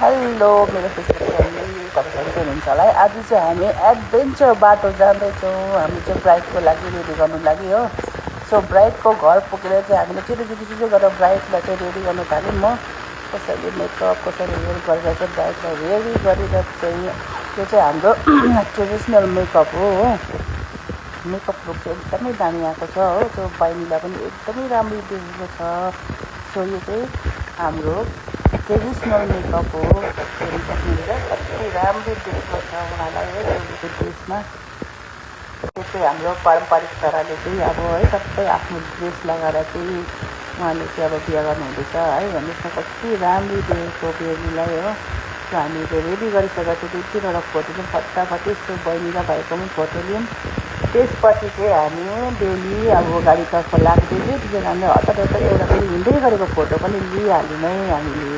Hello मेरो Facebook family, तपाईँ सबै हुनुहुन्छ होला है। आज चाहिँ हामी एडभेन्चर बाटो जाँदैछौँ। हामी चाहिँ ब्राइडको लागि रेडी गर्नु लागि हो। सो ब्राइडको घर पुगेर चाहिँ हामीले छिटो गरेर ब्राइडलाई चाहिँ रेडी गर्नु थाल्यौँ। म कसैले मेकअप कसैले हेयर गरेर चाहिँ ब्राइडलाई रेडी गरेर चाहिँ त्यो चाहिँ हाम्रो ट्रेडिसनल मेकअप हो। मेकअप लुक चाहिँ एकदमै दामी आएको छ हो। त्यो बहिनीलाई पनि एकदमै राम्रो देखेको छ। सो यो चाहिँ हाम्रो ट्रेडिसनल मेकअप हो। हेर्नु सक्नुहुन्छ कति राम्रो देखेको छ उहाँलाई है चौलीको ड्रेसमा। त्यो चाहिँ हाम्रो पारम्परिक तरहले चाहिँ अब है सबै आफ्नो ड्रेस लगाएर चाहिँ उहाँले चाहिँ अब बिहा गर्नुहुँदैछ है। हेर्नुहोस् न कति राम्रो देखेको बेलीलाई हो। सो हामीले रेडी गरिसकेको थियो। दुई तिनवटा फोटो चाहिँ फटाफट यसो बहिनी र भाइको पनि फोटो लियौँ। त्यसपछि चाहिँ हामी बेली अब गाडीतर्फ लाग्दै थियो। त्यतिखेर हामीले हतार एउटा फेरि हिँड्दै गरेको फोटो पनि लिइहाल्यौँ है हामीले।